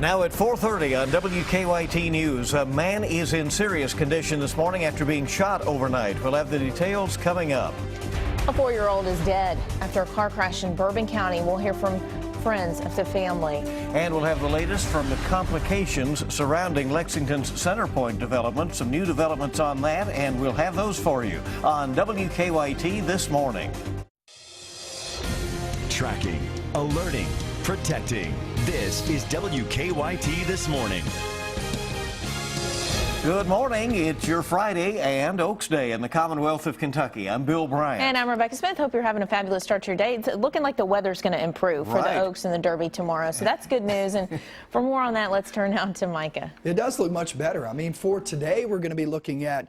Now at 4:30 on WKYT News, a man is in serious condition this morning after being shot overnight. We'll have the details coming up. A 4-year-old is dead after a car crash in Bourbon County. We'll hear from friends of the family. And we'll have the latest from the complications surrounding Lexington's Centerpoint development. Some new developments on that, and we'll have those for you on WKYT this morning. Tracking, alerting, protecting. This is WKYT This Morning. Good morning. It's your Friday and Oaks Day in the Commonwealth of Kentucky. I'm Bill Bryant. And I'm Rebecca Smith. Hope you're having a fabulous start to your day. It's looking like the weather's going to improve for the Oaks and the Derby tomorrow. So that's good news. And for more on that, let's turn now to Micah. It does look much better. I mean, for today, we're going to be looking at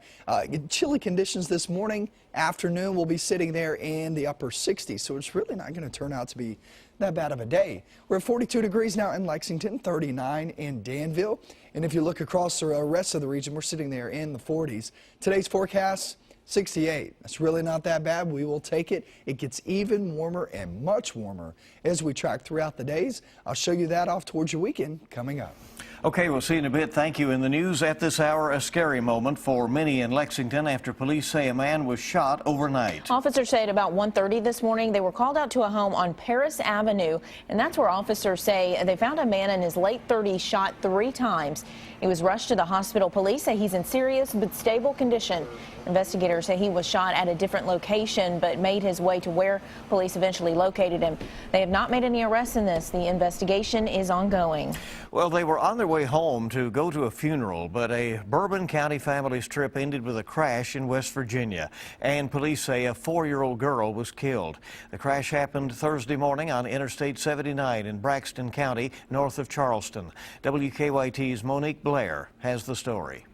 chilly conditions this morning. Afternoon, we'll be sitting there in the upper 60s. So it's really not going to turn out to be that bad of a day. We're at 42 degrees now in Lexington, 39 in Danville. And if you look across the rest of the region, we're sitting there in the 40s. Today's forecast, 68. That's really not that bad. We will take it. It gets even warmer and much warmer as we track throughout the days. I'll show you that off towards your weekend coming up. Okay, we'll see you in a bit. Thank you. In the news at this hour, a scary moment for many in Lexington after police say a man was shot overnight. Officers say at about 1:30 this morning they were called out to a home on Paris Avenue, and that's where officers say they found a man in his late 30s shot 3 times. He was rushed to the hospital. Police say he's in serious but stable condition. Investigators say he was shot at a different location but made his way to where police eventually located him. They have not made any arrests in this. The investigation is ongoing. Well, they were on their way home to go to a funeral, but a Bourbon County family's trip ended with a crash in West Virginia, and police say a 4-year-old girl was killed. The crash happened Thursday morning on Interstate 79 in Braxton County, north of Charleston. WKYT's Monique Blair has the story.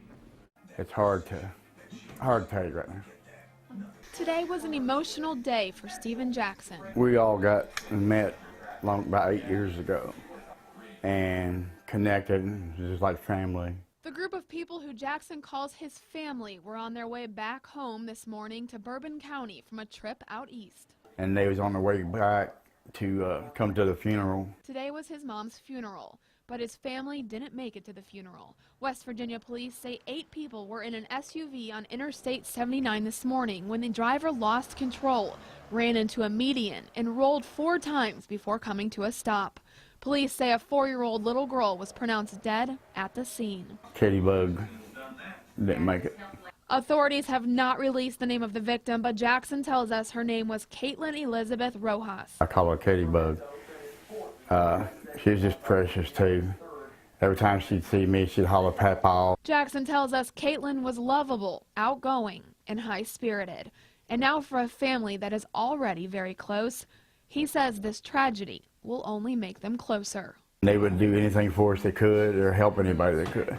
It's hard to take right now. Today was an emotional day for Stephen Jackson. We all got met about 8 years ago and connected just like family. The group of people who Jackson calls his family were on their way back home this morning to Bourbon County from a trip out east. And they was on their way back to come to the funeral. Today was his mom's funeral, but his family didn't make it to the funeral. West Virginia police say 8 people were in an SUV on Interstate 79 this morning when the driver lost control, ran into a median, and rolled 4 times before coming to a stop. Police say a 4-year-old little girl was pronounced dead at the scene. Katie Bug didn't make it. Authorities have not released the name of the victim, but Jackson tells us her name was Caitlin Elizabeth Rojas. I call her Katie Bug. She's just precious too. Every time she'd see me, she'd holler "Papa." Jackson tells us Caitlin was lovable, outgoing, and high-spirited. And now for a family that is already very close, he says this tragedy will only make them closer. They would do anything for us they could or help anybody they could.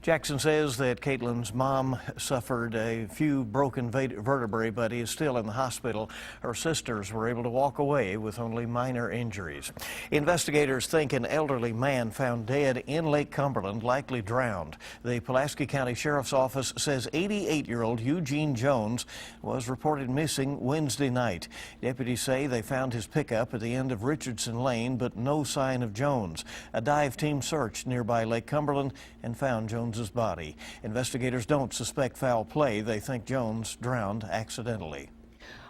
Jackson says that Caitlin's mom suffered a few broken vertebrae, but is still in the hospital. Her sisters were able to walk away with only minor injuries. Investigators think an elderly man found dead in Lake Cumberland, likely drowned. The Pulaski County Sheriff's Office says 88-year-old Eugene Jones was reported missing Wednesday night. Deputies say they found his pickup at the end of Richardson Lane, but no sign of Jones. A dive team searched nearby Lake Cumberland and found Jones's body. Investigators don't suspect foul play. They think Jones drowned accidentally.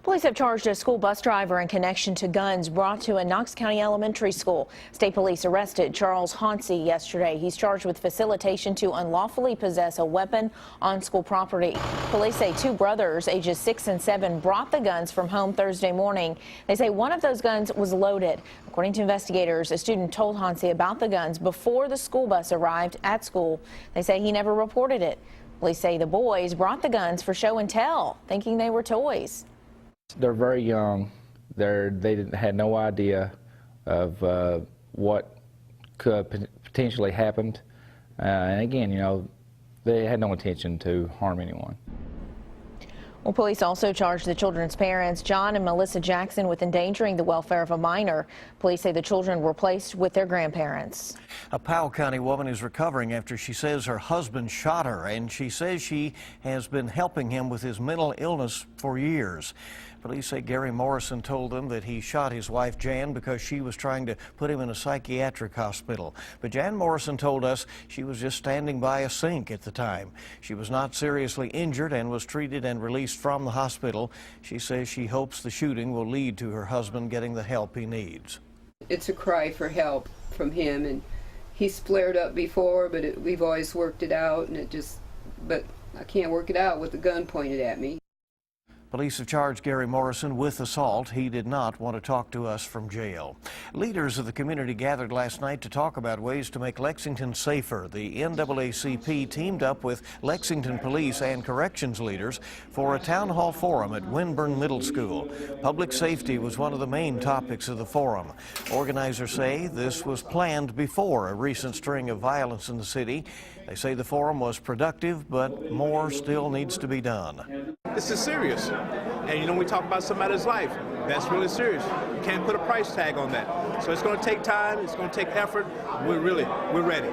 Police have charged a school bus driver in connection to guns brought to a Knox County elementary school. State police arrested Charles Hauncey yesterday. He's charged with facilitation to unlawfully possess a weapon on school property. Police say 2 brothers, ages 6 and 7, brought the guns from home Thursday morning. They say one of those guns was loaded. According to investigators, a student told Hauncey about the guns before the school bus arrived at school. They say he never reported it. Police say the boys brought the guns for show and tell, thinking they were toys. They're very young. They had no idea of what could potentially happened. And again, you know, they had no intention to harm anyone. Well, police also charged the children's parents, John and Melissa Jackson, with endangering the welfare of a minor. Police say the children were placed with their grandparents. A Powell County woman is recovering after she says her husband shot her, and she says she has been helping him with his mental illness for years. Police say Gary Morrison told them that he shot his wife Jan because she was trying to put him in a psychiatric hospital. But Jan Morrison told us she was just standing by a sink at the time. She was not seriously injured and was treated and released from the hospital. She says she hopes the shooting will lead to her husband getting the help he needs. It's a cry for help from him, and he's flared up before, but we've always worked it out, and but I can't work it out with a gun pointed at me. Police have charged Gary Morrison with assault. He did not want to talk to us from jail. Leaders of the community gathered last night to talk about ways to make Lexington safer. The NAACP teamed up with Lexington police and corrections leaders for a town hall forum at Winburn Middle School. Public safety was one of the main topics of the forum. Organizers say this was planned before a recent string of violence in the city. They say the forum was productive, but more still needs to be done. This is serious. And you know, when we talk about somebody's life, that's really serious. You can't put a price tag on that. So it's going to take time, it's going to take effort. We're ready.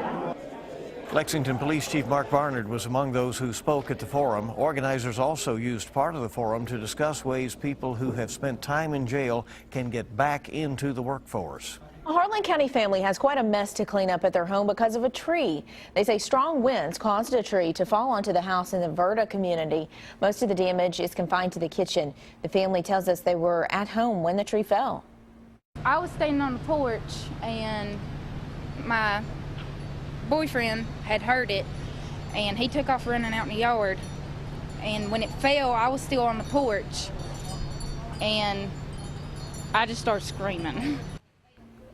Lexington Police Chief Mark Barnard was among those who spoke at the forum. Organizers also used part of the forum to discuss ways people who have spent time in jail can get back into the workforce. A Harlan County family has quite a mess to clean up at their home because of a tree. They say strong winds caused a tree to fall onto the house in the Verda community. Most of the damage is confined to the kitchen. The family tells us they were at home when the tree fell. I was standing on the porch and my boyfriend had heard it and he took off running out in the yard. And when it fell, I was still on the porch and I just started screaming.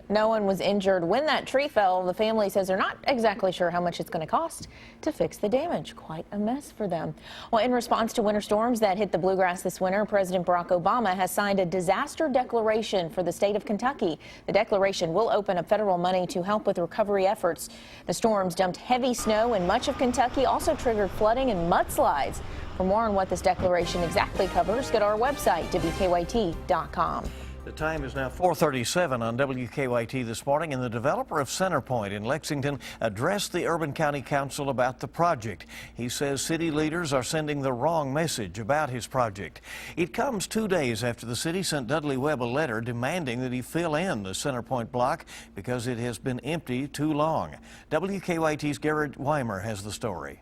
No one was injured when that tree fell. The family says they're not exactly sure how much it's going to cost to fix the damage. Quite a mess for them. Well, in response to winter storms that hit the Bluegrass this winter, President Barack Obama has signed a disaster declaration for the state of Kentucky. The declaration will open up federal money to help with recovery efforts. The storms dumped heavy snow in much of Kentucky, also triggered flooding and mudslides. For more on what this declaration exactly covers, go to our website, WKYT.com. The time is now 4:37 on WKYT this morning, and the developer of Centerpoint in Lexington addressed the Urban County Council about the project. He says city leaders are sending the wrong message about his project. It comes 2 days after the city sent Dudley Webb a letter demanding that he fill in the Centerpoint block because it has been empty too long. WKYT's Garrett Weimer has the story.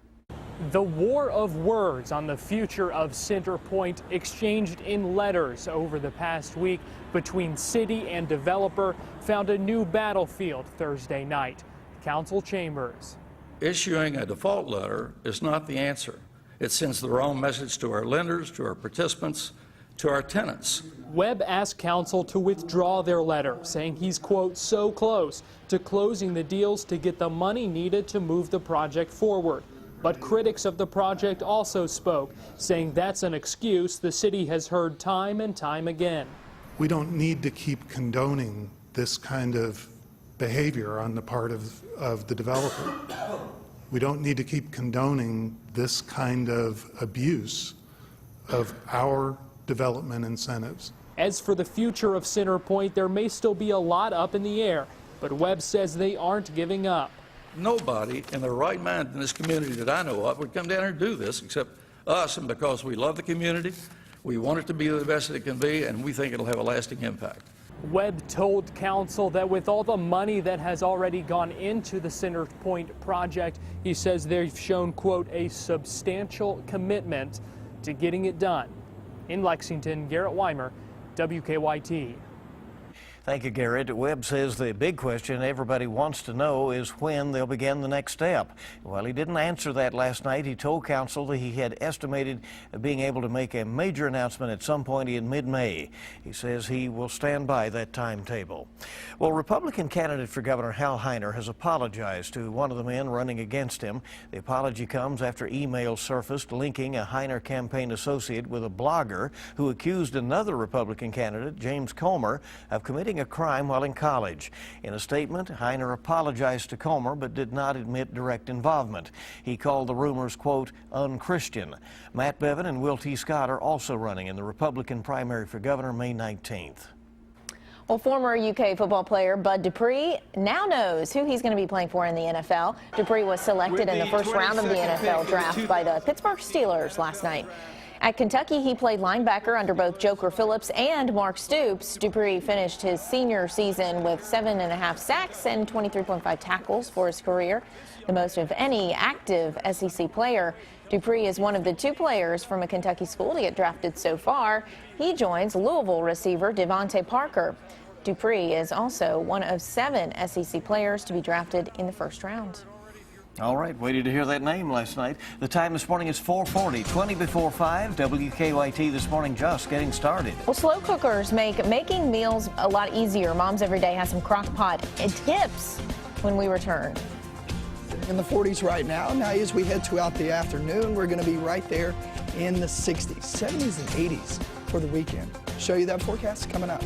The war of words on the future of Centerpoint exchanged in letters over the past week between city and developer found a new battlefield Thursday night. Council chambers. Issuing a default letter is not the answer. It sends the wrong message to our lenders, to our participants, to our tenants. Webb asked council to withdraw their letter, saying he's, quote, so close to closing the deals to get the money needed to move the project forward. But critics of the project also spoke, saying that's an excuse the city has heard time and time again. We don't need to keep condoning this kind of behavior on the part of the developer. We don't need to keep condoning this kind of abuse of our development incentives. As for the future of Centerpoint, there may still be a lot up in the air, but Webb says they aren't giving up. Nobody in their right mind in this community that I know of would come down here and do this except us, and because we love the community, we want it to be the best that it can be, and we think it'll have a lasting impact. Webb told council that with all the money that has already gone into the Centerpoint project, he says they've shown, quote, a substantial commitment to getting it done. In Lexington, Garrett Weimer, WKYT. Thank you, Garrett. Webb says the big question everybody wants to know is when they'll begin the next step. Well, he didn't answer that last night. He told council that he had estimated being able to make a major announcement at some point in mid-May. He says he will stand by that timetable. Well, Republican candidate for Governor Hal Heiner has apologized to one of the men running against him. The apology comes after emails surfaced linking a Heiner campaign associate with a blogger who accused another Republican candidate, James Comer, of committing a crime while in college. In a statement, Heiner apologized to Comer but did not admit direct involvement. He called the rumors, quote, unchristian. Matt Bevin and Will T. Scott are also running in the Republican primary for governor May 19th. Well, former UK football player Bud Dupree now knows who he's going to be playing for in the NFL. Dupree was selected in the first round of the NFL draft by the Pittsburgh Steelers last night. At Kentucky, he played linebacker under both Joker Phillips and Mark Stoops. Dupree finished his senior season with 7.5 sacks and 23.5 tackles for his career, the most of any active SEC player. Dupree is one of the 2 players from a Kentucky school to get drafted so far. He joins Louisville receiver Devontae Parker. Dupree is also one of 7 SEC players to be drafted in the first round. All right, waited to hear that name last night. The time this morning is 4:40, 20 before 5. WKYT this morning just getting started. Well, slow cookers make making meals a lot easier. Moms Every Day has some crock pot and tips when we return. In the 40s right now. Now, as we head throughout the afternoon, we're going to be right there in the 60s, 70s, and 80s for the weekend. Show you that forecast coming up.